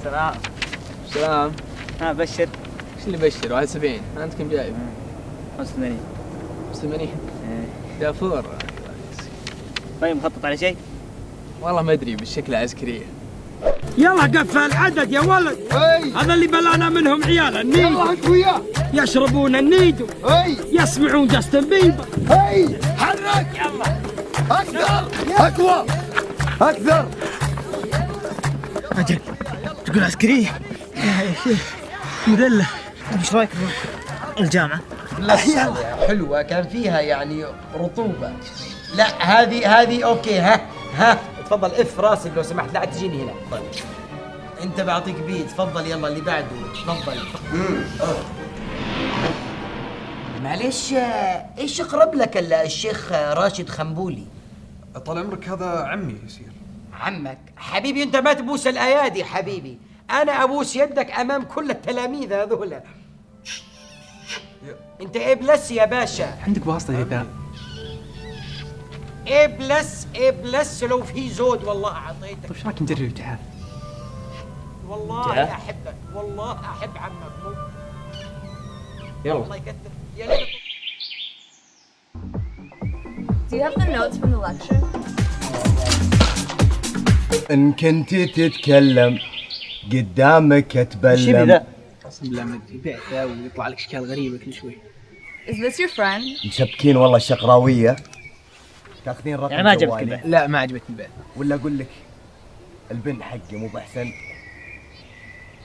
سلام. سلام. ها بشر. ايش اللي بشر؟ 71. انت كم جايب؟ 85. 85؟ دافور. طيب مخطط على شيء؟ والله ما ادري بالشكل عسكريه. يلا قفل العدد يا ولد. هذا اللي بلانا منهم عيال النيد. يلا انت وياه. يشربون النيد. يسمعون جاستن بيبر. حرك. يلا. اكثر. اقوى. اكثر. اجل تقول عسكريه؟ يا شيخ مذله. ايش رايك الجامعه؟ لا حلوه كان فيها يعني رطوبه. لا هذه اوكي. ها تفضل اف راسك لو سمحت، لا تجيني هنا. طيب انت بعطيك بيت. تفضل يلا اللي بعده. تفضل. معليش ايش اقرب لك الشيخ راشد خنبولي؟ طال عمرك هذا عمي يصير. عمك؟ حبيبي انت ما تبوس الايادي حبيبي، انا ابوس يدك امام كل التلاميذ هذولا. انت ايه بلس يا باشا؟ عندك واسطه ذا. ايه بلس لو في زود والله اعطيتك. طيب ايش رايك نجرب تعال؟ والله احبك، والله احب عمك. يلا. الله يكثر يا ليت. Do you have the notes from the lecture? إن كنت تتكلم قدامك أتبلم. شو ذا؟ قسم بالله ما ادري، بعثه ويطلع لك اشكال غريبه كل شوي. Is this your friend? مشبكين والله الشقراوية. تاخذين رقم يعني ما عجبك جوالي. البعث؟ لا ما عجبتني البعث. ولا أقول لك البن حقي مو بأحسن. طيب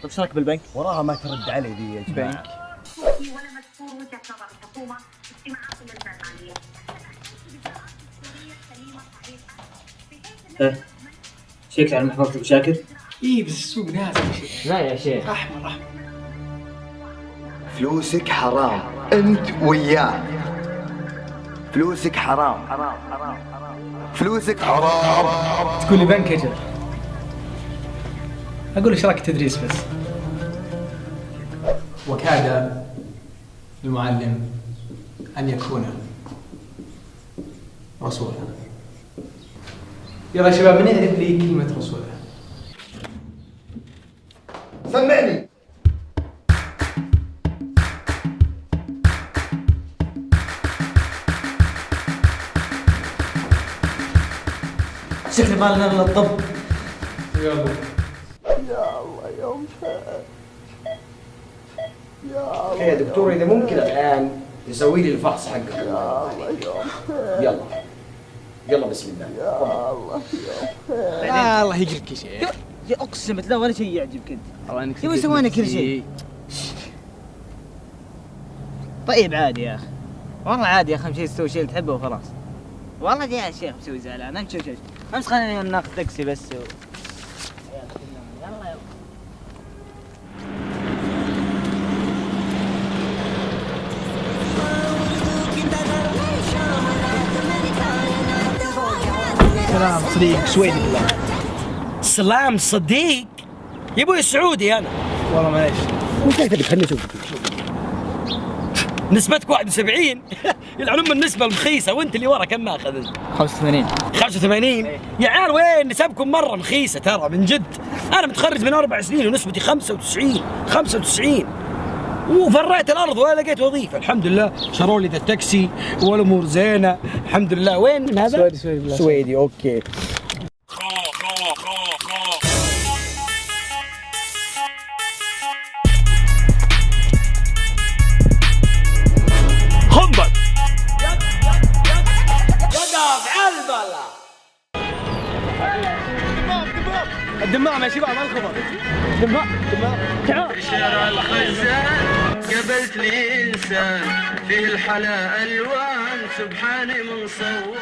ايش رايك بالبنك؟ وراها ما ترد علي ذي يا جماعة. بنك. ولا مذكور وجهة نظر الحكومة اجتماعات اللجنة المالية. شيك على محفظة ابو شاكر؟ اي بس السوق نازل يا شيخ. لا يا شيخ. احمر. فلوسك حرام أنت وياه. فلوسك حرام. فلوسك حرام. تقول لي بنك اجل. اقول ايش رايك تدريس بس. وكاد المعلم ان يكون رسولا. يلا يا شباب من يعرف لي كلمه رسولا؟ سمعني. شكل ما لنا الا الطب. يلا. يا دكتور اذا ممكن الان تسوي لي الفحص حقك. يلا بسم الله. الله يجرك يا شيخ. يا اقسم بالله ولا شيء يعجبك انت. والله انك يبغى يسوون كل شيء. طيب عادي يا اخي، والله عادي يا اخي. شيء تسوي شيء اللي تحبه وخلاص. والله يا شيخ مسوي زعلان. امشي امس خلينا ناخذ تاكسي بس يلا يلا. سلام صديق سويدي بالله. سلام صديق. يا ابوي سعودي انا. والله معليش. وش كيف خليني اشوف نسبتك 71. يلعنون من النسبة المخيسة. وانت اللي ورا كم ماخذ؟ 85. 85. يا عيال وين نسبكم مرة مخيسة ترى من جد. انا متخرج من 4 سنين ونسبتي 95. وفريت الارض ولا لقيت وظيفة. الحمد لله شروا لي ذا التاكسي والامور زينة الحمد لله. وين من هذا؟ سويدي بالله. سويدي اوكي. خبط الدمام يا شباب ما الخبر. دمام تعال. شارع الخزان قابلت لي انسان فيه الحلا الوان سبحاني من صور.